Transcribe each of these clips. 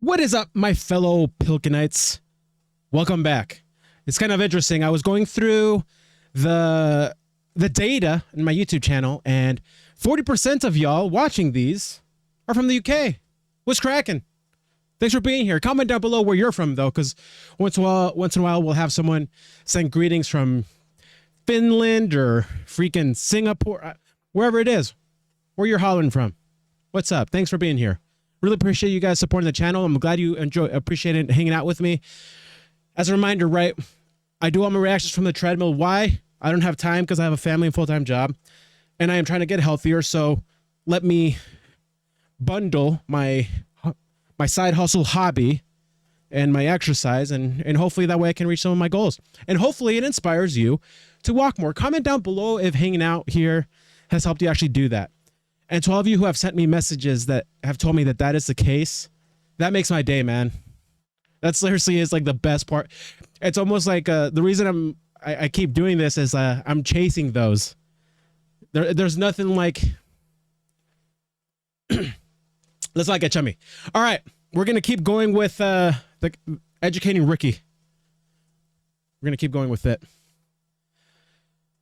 What is up, my fellow Pilkinites? Welcome back. It's kind of interesting. I was going through the data in my YouTube channel, and 40% of y'all watching these are from the UK. What's cracking? Thanks for being here. Comment down below where you're from, though, because once in a while we'll have someone send greetings from Finland or freaking Singapore, wherever it is, where you're hollering from. What's up? Thanks for being here. Really appreciate you guys supporting the channel. I'm glad you appreciated hanging out with me. As a reminder, right, I do all my reactions from the treadmill. Why? I don't have time because I have a family and full-time job, and I am trying to get healthier. So let me bundle my side hustle hobby and my exercise, and hopefully that way I can reach some of my goals. And hopefully it inspires you to walk more. Comment down below if hanging out here has helped you actually do that. And to all of you who have sent me messages that have told me that that is the case, that makes my day, man. That seriously is like the best part. It's almost like the reason I keep doing this is I'm chasing those. There's nothing like... Let's not get chummy. All right, we're going to keep going with the educating Ricky. We're going to keep going with it.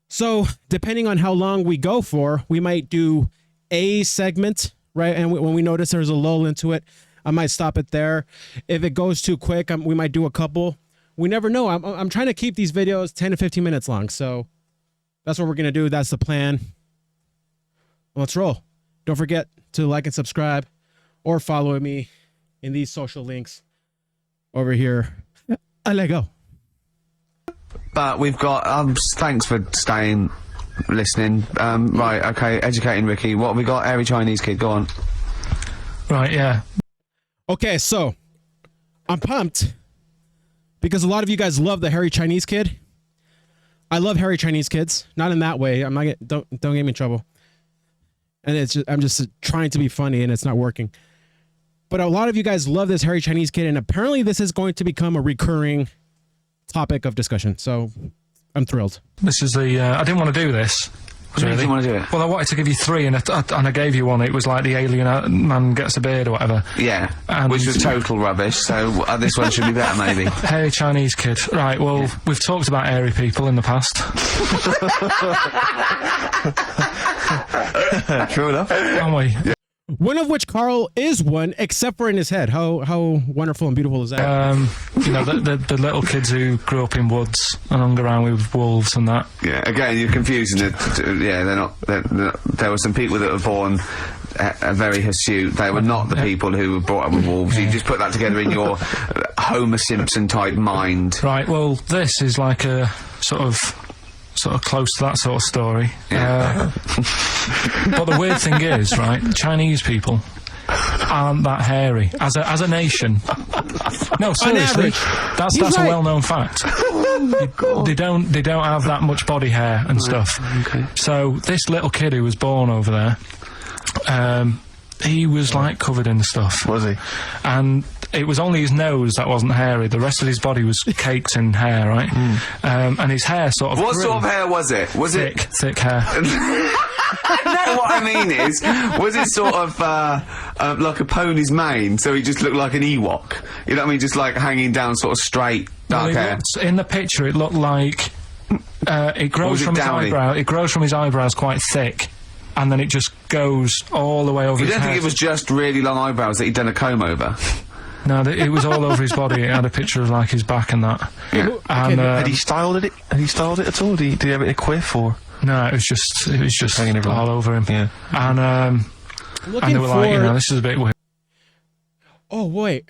So depending on how long we go for, we might do a segment, right? And when we notice there's a lull into it, I might stop it there. If it goes too quick, we might do a couple. We never know. I'm trying to keep these videos 10 to 15 minutes long. So that's what we're going to do. That's the plan. Let's roll. Don't forget to like and subscribe or follow me in these social links over here. I let go. But we've got, thanks for staying, listening. Right, okay, educating Ricky. What have we got? Hairy Chinese kid, go on. Right, yeah. Okay, so I'm pumped because a lot of you guys love the hairy Chinese kid. I love hairy Chinese kids. Not in that way. I'm not don't get me in trouble. And it's just, I'm just trying to be funny and it's not working. But a lot of you guys love this hairy Chinese kid, and apparently this is going to become a recurring topic of discussion. So I'm thrilled. This is the, I didn't want to do this. What do you want to do it? Well, I wanted to give you three, and I gave you one. It was like the alien man gets a beard or whatever. Yeah, and which was total rubbish, so this one should be better, maybe. Hairy Chinese kid. Right, well, we've talked about hairy people in the past. True enough. Haven't we? Yeah. One of which Carl is one, except for in his head. How wonderful and beautiful is that? You know, the little kids who grew up in woods and hung around with wolves and that. Yeah, again, you're confusing it. Yeah, they're not, there were some people that were born very hirsute. They were not the people who were brought up with wolves. You just put that together in your Homer Simpson type mind. Right, well, this is like a sort of close to that sort of story. Yeah. But the weird thing is, right, Chinese people aren't that hairy as a nation. No, seriously, that's right. A well-known fact. They don't have that much body hair and stuff. Okay. So this little kid who was born over there, he was like covered in stuff. Was he? And it was only his nose that wasn't hairy. The rest of his body was caked in hair, right? And his hair sort of What sort of hair was it? Was thick, thick hair. No, what I mean is, was it sort of like a pony's mane, so he just looked like an Ewok? You know what I mean? Just like hanging down sort of straight, dark hair. In the picture, it looked like it grows from his eyebrow. It grows from his eyebrows quite thick, and then it just goes all the way over his head. You don't think it was just really long eyebrows that he'd done a comb over? No, it was all over his body. It had a picture of like his back and that. Yeah. And, had he styled it? Had he styled it at all? Did he have it in a quiff or? No, it was just hanging all over him. Yeah. And they were like, you know, this is a bit weird. Oh wait.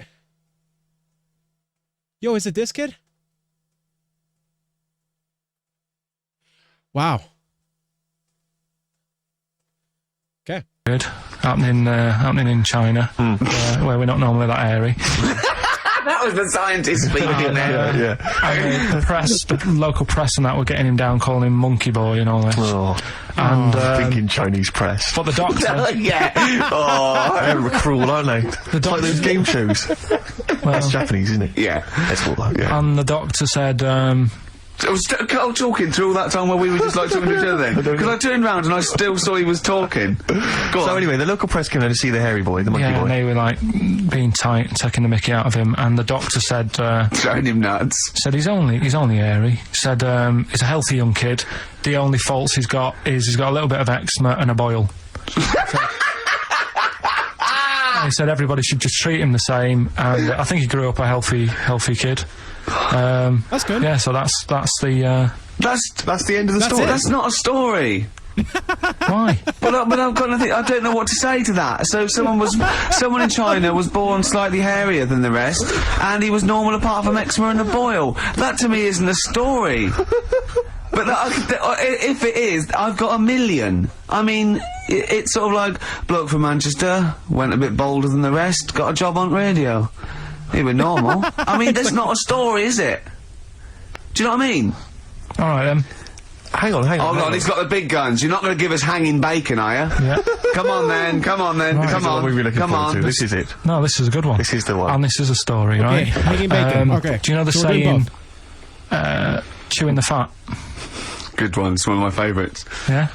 Yo, is it this kid? Wow. Okay. Good. Happening in China, where we're not normally that hairy. That was the scientist speaking there. The press, the local press and that were getting him down, calling him monkey boy and all this. Oh. And thinking Chinese press. But the doctor... Yeah. Oh. They're cruel, aren't they? The doctor, like those game shows. Well, that's Japanese, isn't it? Yeah. That's all that, yeah. And the doctor said, I was Carl talking through all that time while we were just like talking to each other then? Because I turned round and I still saw he was talking. Go So on. anyway, the local press came there to see the hairy boy, the monkey Yeah, boy. and they were like being tight and taking the mickey out of him, and the doctor said Showing him nuts. he's only hairy. Said he's a healthy young kid. The only faults he's got is he's got a little bit of eczema and a boil. He said everybody should just treat him the same, and I think he grew up a healthy kid. That's good. Yeah, so that's the That's the end of the That's story. it. That's not a story. why. But I've got nothing. I don't know what to say to that. So someone in China was born slightly hairier than the rest, and he was normal apart from eczema and a boil. That to me isn't a story. But if it is, I've got a million. I mean, it's sort of like bloke from Manchester went a bit bolder than the rest, got a job on radio. He was normal. I mean, that's not a story, is it? Do you know what I mean? All right then. Hang on, hang on. Oh hang God, on. he's got the big guns. You're not going to give us hanging bacon, are you? Yeah. Come on then, come on then, Right. come This is what on, we've been looking come forward on. to. This is it. No, this is a good one. This is the one. And this is a story, right? hanging bacon. Okay. Do you know the So we're doing saying, chewing the fat? Good one. It's one of my favourites. Yeah?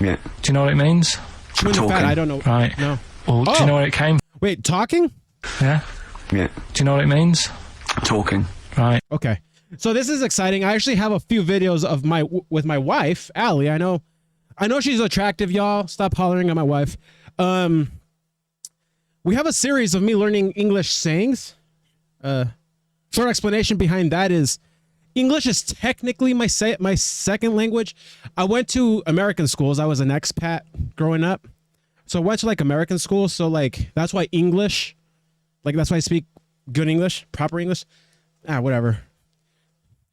Yeah. Do you know what it means? Chewing the fat, Talking. I don't know. Right. No. Well, do Oh. you know where it came Wait, talking? from? Yeah? Yeah. Do you know what it means? Talking. Right. Okay. So this is exciting. I actually have a few videos of with my wife, Allie. I know she's attractive, y'all. Stop hollering at my wife. We have a series of me learning English sayings. Short explanation behind that is English is technically my second language. I went to American schools. I was an expat growing up. So I went to like American schools. So like that's why English, like that's why I speak good English, proper English. Whatever.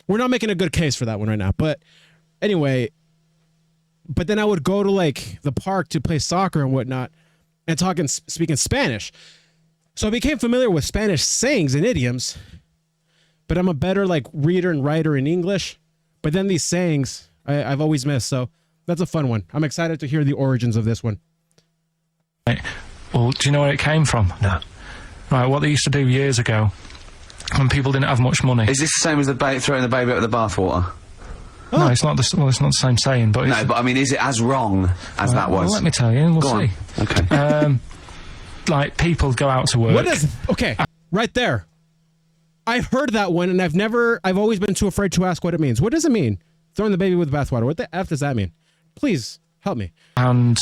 We're not making a good case for that one right now. But anyway, but then I would go to like the park to play soccer and whatnot and speaking Spanish. So I became familiar with Spanish sayings and idioms, but I'm a better like reader and writer in English. But then these sayings I've always missed. So that's a fun one. I'm excited to hear the origins of this one. Right. Well, do you know where it came from? No. Right, what they used to do years ago, when people didn't have much money. Is this the same as throwing the baby out of the bathwater? No, it's not the it's not the same saying, but it's, No, but I mean, is it as wrong as that was? Well, let me tell you, and we'll Go see. on. Okay. Like people go out to work. What is okay? Right there. I've heard that one, and I've always been too afraid to ask what it means. What does it mean? Throwing the baby with the bathwater. What the F does that mean? Please help me. And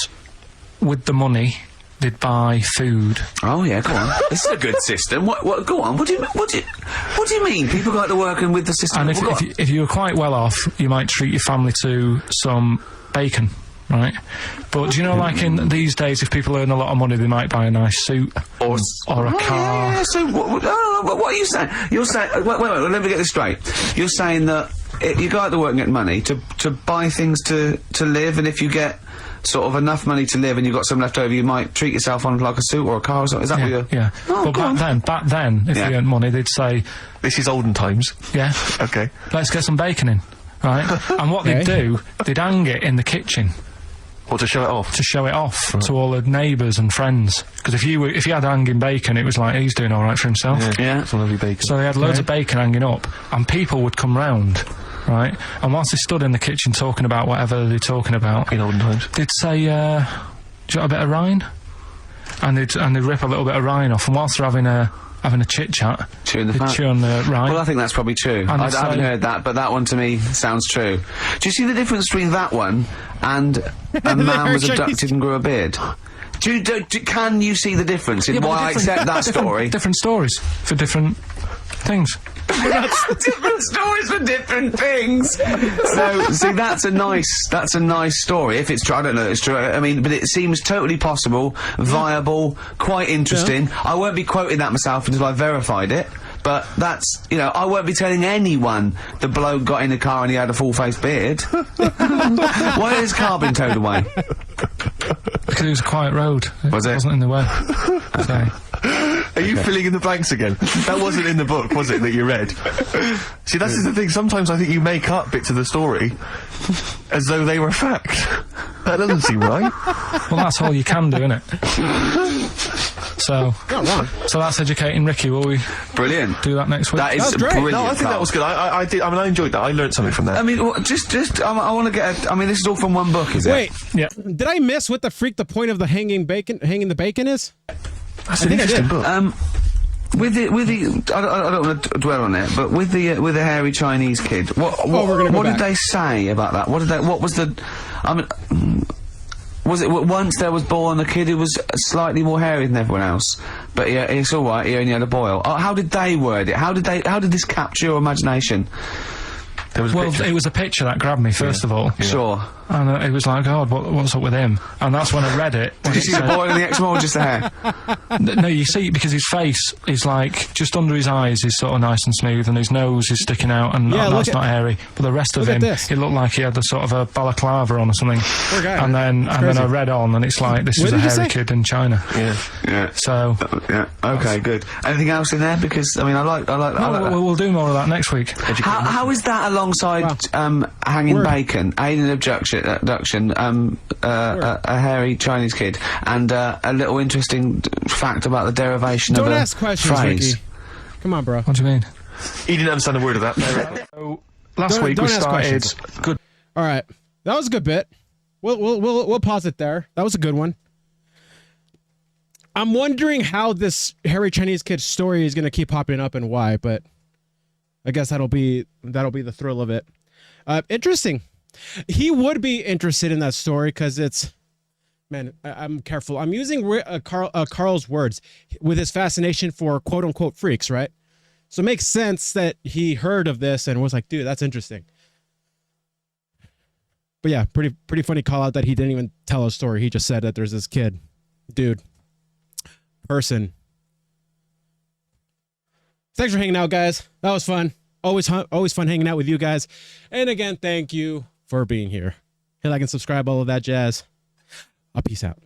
with the money, they'd buy food. Oh yeah, go on. This is a good system. What? Go on. What do you mean? People go out to work and with the system. And Well, go on. if you were quite well off, you might treat your family to some bacon, right? But do you know, like in these days, if people earn a lot of money, they might buy a nice suit or a car. Yeah. So what are you saying? You're saying wait, let me get this straight. You're saying that you go out to work and get money to buy things to live, and if you get sort of enough money to live and you've got some left over, you might treat yourself on like a suit or a car or something. Is that what you're... Yeah. Oh, but go on. back then, if Yeah. you earned money, they'd say, This is olden times. yeah, Okay. let's get some bacon in, right? And what they'd do, they'd hang it in the kitchen Or to show it off. to show it off to all the neighbours and friends. Because if you had hanging bacon, it was like, he's doing all right for himself. Yeah. Some lovely bacon. So they had loads of bacon hanging up, and people would come round, right? And whilst they stood in the kitchen talking about whatever they're talking about, In olden times. they'd say, do you want a bit of rind? And they'd rip a little bit of rind off, and whilst they're having a chit chat, Chewing the they'd fat. chew on the rind. Well, I think that's probably true. And I it's haven't like- heard that, but that one to me sounds true. Do you see the difference between that one and a man was abducted and grew a beard? Can you see the difference in Yeah, but why I different- accept that different- story? Different stories for different things. Different stories for different things. So, see, that's a nice story. If it's true, I don't know if it's true. I mean, but it seems totally possible, viable, quite interesting. I won't be quoting that myself until I've verified it. But that's, I won't be telling anyone the bloke got in the car and he had a full-face beard. Why has his car been towed away? Because it was a quiet road. Was it? Wasn't in the way. So, Are you filling in the blanks again? That wasn't in the book, was it, that you read? See, that's the thing. Sometimes I think you make up bits of the story as though they were fact. That doesn't seem right. well, that's all you can do, innit? So, Not wrong. so that's educating Ricky. Will we Brilliant. do that next week? That is That's great. brilliant. No, I think that Carl. was good. I did. I mean, I enjoyed that. I learned something from that. I mean, I want to get. I mean, this is all from one book, is it? Wait, Yeah. did I miss what the freak the point of the hanging the bacon is? That's an think I interesting did. book. With the, I don't want to dwell on it, but with the hairy Chinese kid, what we're gonna go what did back. they say about that? What was the, I mean, was it once there was born a kid who was slightly more hairy than everyone else, but yeah, it's all right. He only had a boil. How did they word it? How did this capture your imagination? There was a Well, picture. it was a picture that grabbed me first of all, Sure. and it was like, God, what's up with him? And that's when I read it. when Did you it see the said- boil in the X-Men or just the hair? No, you see, because his face is like just under his eyes is sort of nice and smooth, and his nose is sticking out, and Yeah, that's look not hairy. But the rest of look at him, this. it looked like he had a sort of a balaclava on or something. Poor guy. And then crazy. I read on, and it's like this What is a did you hairy say? kid in China. Yeah. Yeah. So Yeah. Okay. Good. Anything else in there? Because I mean, I like no, that. we'll do more of that next week. How is that alongside hanging Word. bacon, alien abduction, a hairy Chinese kid, and a little interesting fact about the derivation Don't of a ask questions, phrase? Ricky. Come on, bro. What do you mean? He didn't understand a word of that. So last Don't- week don't we ask started questions. good. All right, that was a good bit. We'll pause it there. That was a good one. I'm wondering how this hairy Chinese kid story is going to keep popping up and why, but I guess that'll be the thrill of it. Interesting. He would be interested in that story because it's, man, I'm careful. I'm using Carl's words with his fascination for quote unquote freaks, right? So it makes sense that he heard of this and was like, dude, that's interesting. But yeah, pretty funny call out that he didn't even tell a story. He just said that there's this kid, dude, person. Thanks for hanging out, guys. That was fun. Always fun hanging out with you guys. And again, thank you for being here. Hit like and subscribe, all of that jazz. Peace out.